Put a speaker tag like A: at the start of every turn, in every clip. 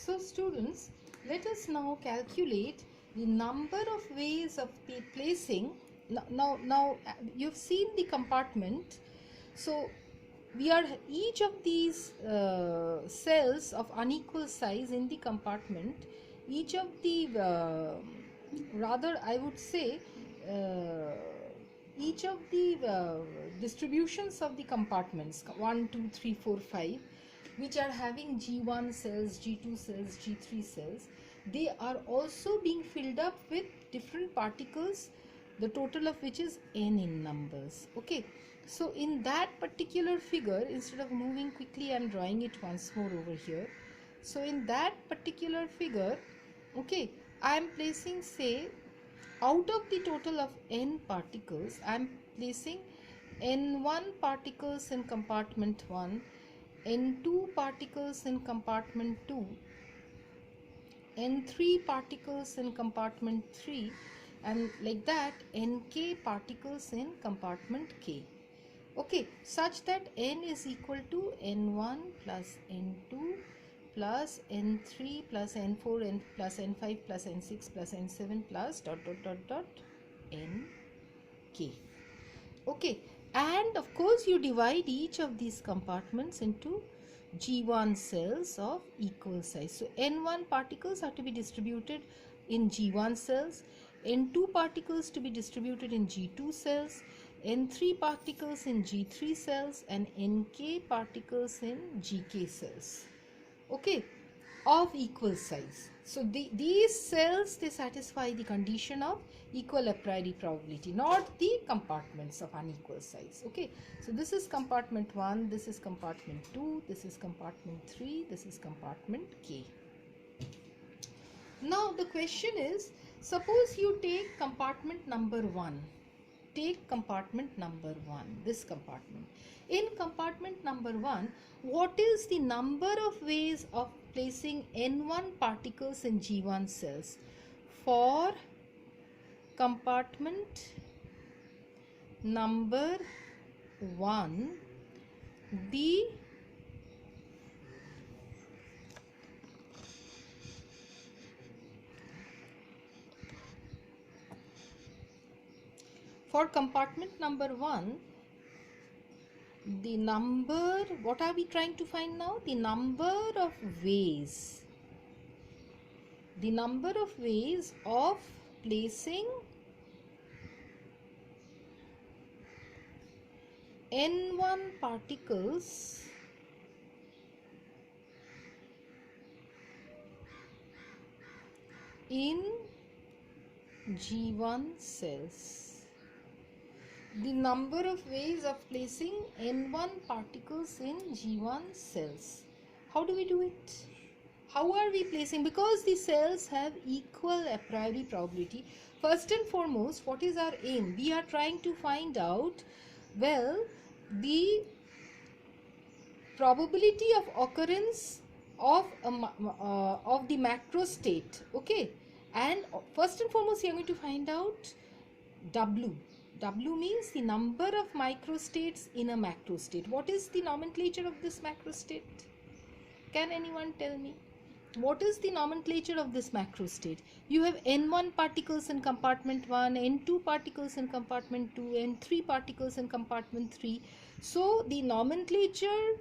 A: So students, let us now calculate the number of ways of the placing. Now you've seen the compartment. So we are each of these cells of unequal size in the compartment. Each of the rather I would say each of the distributions of the compartments 1, 2, 3, 4, 5, which are having G1 cells, G2 cells, G3 cells, they are also being filled up with different particles, the total of which is n in numbers. Okay, so in that particular figure, instead of moving quickly, I am drawing it once more over here. So in that particular figure, okay, I am placing, say, out of the total of n particles, I am placing n1 particles in compartment 1, n2 particles in compartment 2, n3 particles in compartment 3, and like that nk particles in compartment k. Okay, such that n is equal to n1 plus n2 plus n3 plus n4 n plus n5 plus n6 plus n7 plus nk. Okay, and of course you divide each of these compartments into G1 cells of equal size. So n1 particles are to be distributed in G1 cells, n2 particles to be distributed in G2 cells, n3 particles in G3 cells, and nk particles in gk cells. Okay, of equal size. So these cells, they satisfy the condition of equal a priori probability, not the compartments of unequal size. Okay, so this is compartment 1, this is compartment 2, this is compartment 3, this is compartment k. Now the question is, suppose you take compartment number 1. Take compartment number 1, this compartment. In compartment number 1, what is the number of ways of placing n1 particles in G1 cells? For compartment number 1, the for compartment number 1, the number, what are we trying to find now? The number of ways. The number of ways of placing n1 particles in G1 cells. The number of ways of placing n1 particles in G1 cells. How do we do it? How are we placing? Because the cells have equal a priori probability. First and foremost, what is our aim? We are trying to find out, well, the probability of occurrence of the macro state. Okay, and first and foremost, we are going to find out W. W means the number of microstates in a macro state. What is the nomenclature of this macro state? Can anyone tell me? What is the nomenclature of this macro state? You have n1 particles in compartment 1, n2 particles in compartment 2, n3 particles in compartment 3. So the nomenclature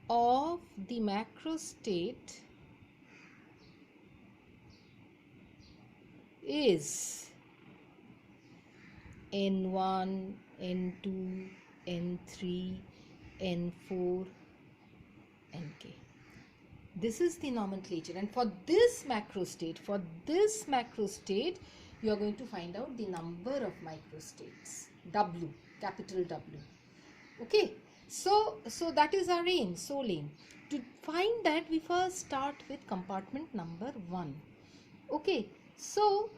A: of the macro state is n1, n2, n3, n4, nk. This is the nomenclature, and for this macro state, you are going to find out the number of microstates, W, capital W. Okay, so that is our aim, sole aim. To find that, we first start with compartment number 1. Okay, so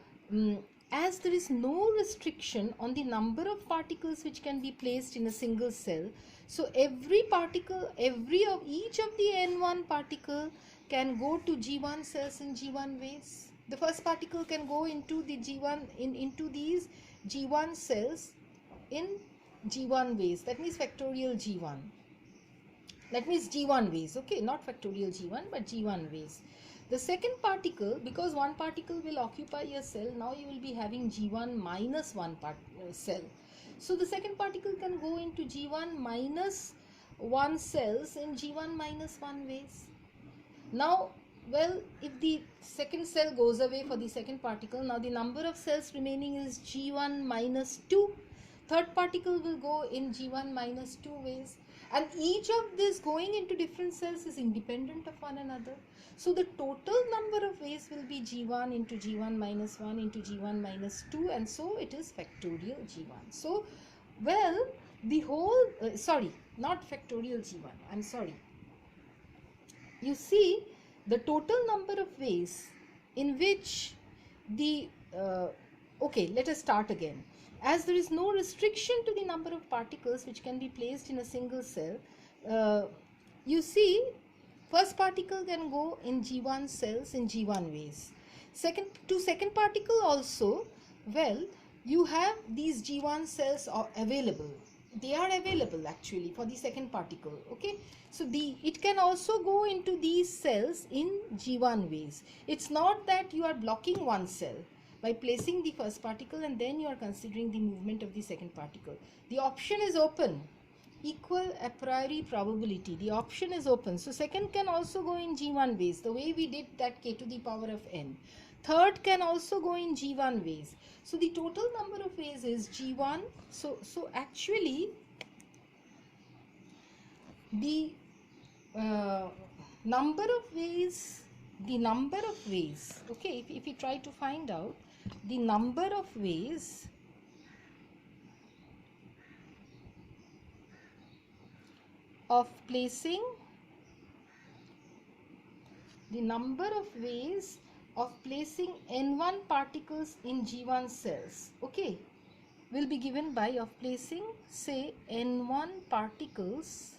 A: as there is no restriction on the number of particles which can be placed in a single cell, so every particle, each of the n1 particle can go to G1 cells in G1 ways. The first particle can go into the G1 into these G1 cells in G1 ways. That means factorial G1. That means G1 ways, okay, not factorial G1 but G1 ways. The second particle, because one particle will occupy a cell, now you will be having G1 minus one cell. So the second particle can go into G1 minus 1 cells in G1 minus 1 ways. Now, well, if the second cell goes away for the second particle, now the number of cells remaining is G1 minus 2. Third particle will go in G1 minus 2 ways, and each of these going into different cells is independent of one another. So the total number of ways will be G1 into G1 minus 1 into G1 minus 2, and so it is factorial G1. So, well, the whole, not factorial G1, I'm sorry. You see, the total number of ways in which the, okay, let us start again. As there is no restriction to the number of particles which can be placed in a single cell, you see, first particle can go in G1 cells in G1 ways. Second particle also, well, you have these G1 cells are available. They are available actually for the second particle, okay. So it can also go into these cells in G1 ways. It's not that you are blocking one cell by placing the first particle and then you are considering the movement of the second particle. The option is open. Equal a priori probability. The option is open. So second can also go in G1 ways, the way we did that k to the power of n. Third can also go in G1 ways. So the total number of ways is G1. So actually the number of ways, okay, if you try to find out the number of ways of placing, n1 particles in G1 cells, okay, will be given by of placing, say, n1 particles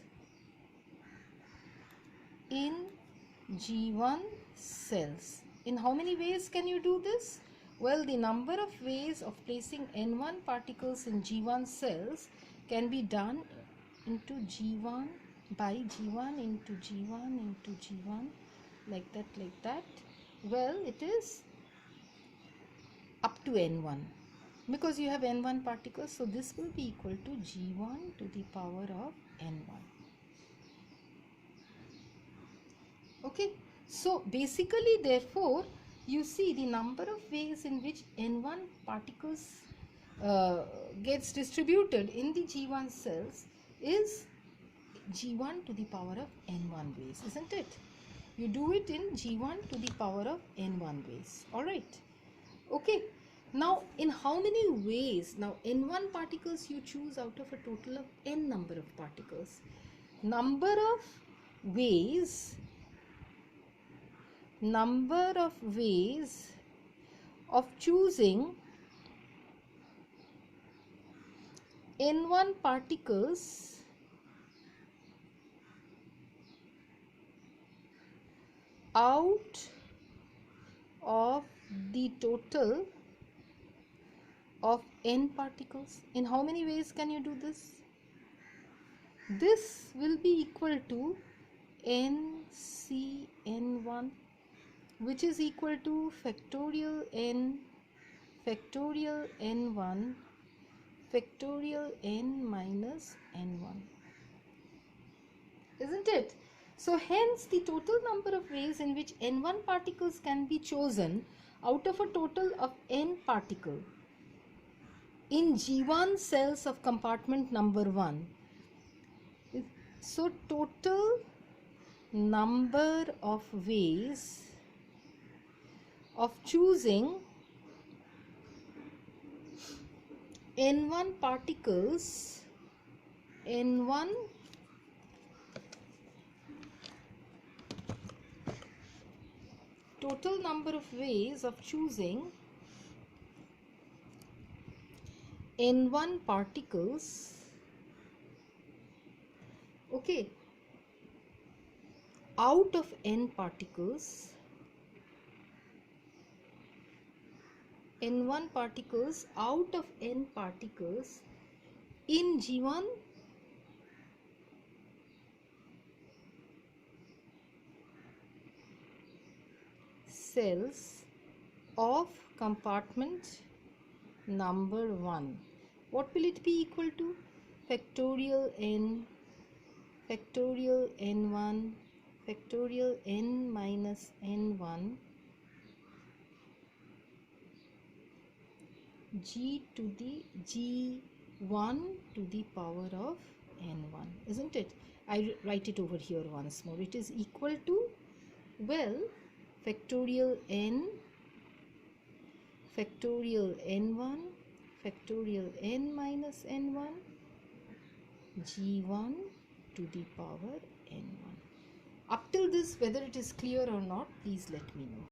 A: in G1 cells. In how many ways can you do this? Well, the number of ways of placing n1 particles in G1 cells can be done into G1 by G1 into G1 into G1, like that. Well, it is up to n1 because you have n1 particles, so this will be equal to G1 to the power of n1. Okay, so basically, therefore, you see the number of ways in which n1 particles gets distributed in the G1 cells is G1 to the power of n1 ways, isn't it? You do it in G1 to the power of n1 ways. Alright. Okay. Now, in how many ways? Now, n1 particles you choose out of a total of n number of particles. Number of ways of choosing n1 particles out of the total of n particles. In how many ways can you do this? This will be equal to NCN1, which is equal to factorial n, factorial n1, factorial n minus n1. Isn't it? So hence the total number of ways in which n1 particles can be chosen out of a total of n particle in G1 cells of compartment number 1. So total number of ways of choosing n1 particles, n1 total number of ways of choosing n1 particles, okay, out of n particles, n1 particles out of n particles in G1 cells of compartment number 1, what will it be equal to? Factorial n, factorial n1, factorial n minus n1, g to the g1 to the power of n1, isn't it? I write it over here once more. It is equal to, well, factorial n, factorial n1, factorial n minus n1, g1 to the power n1. Up till this, whether it is clear or not, please let me know.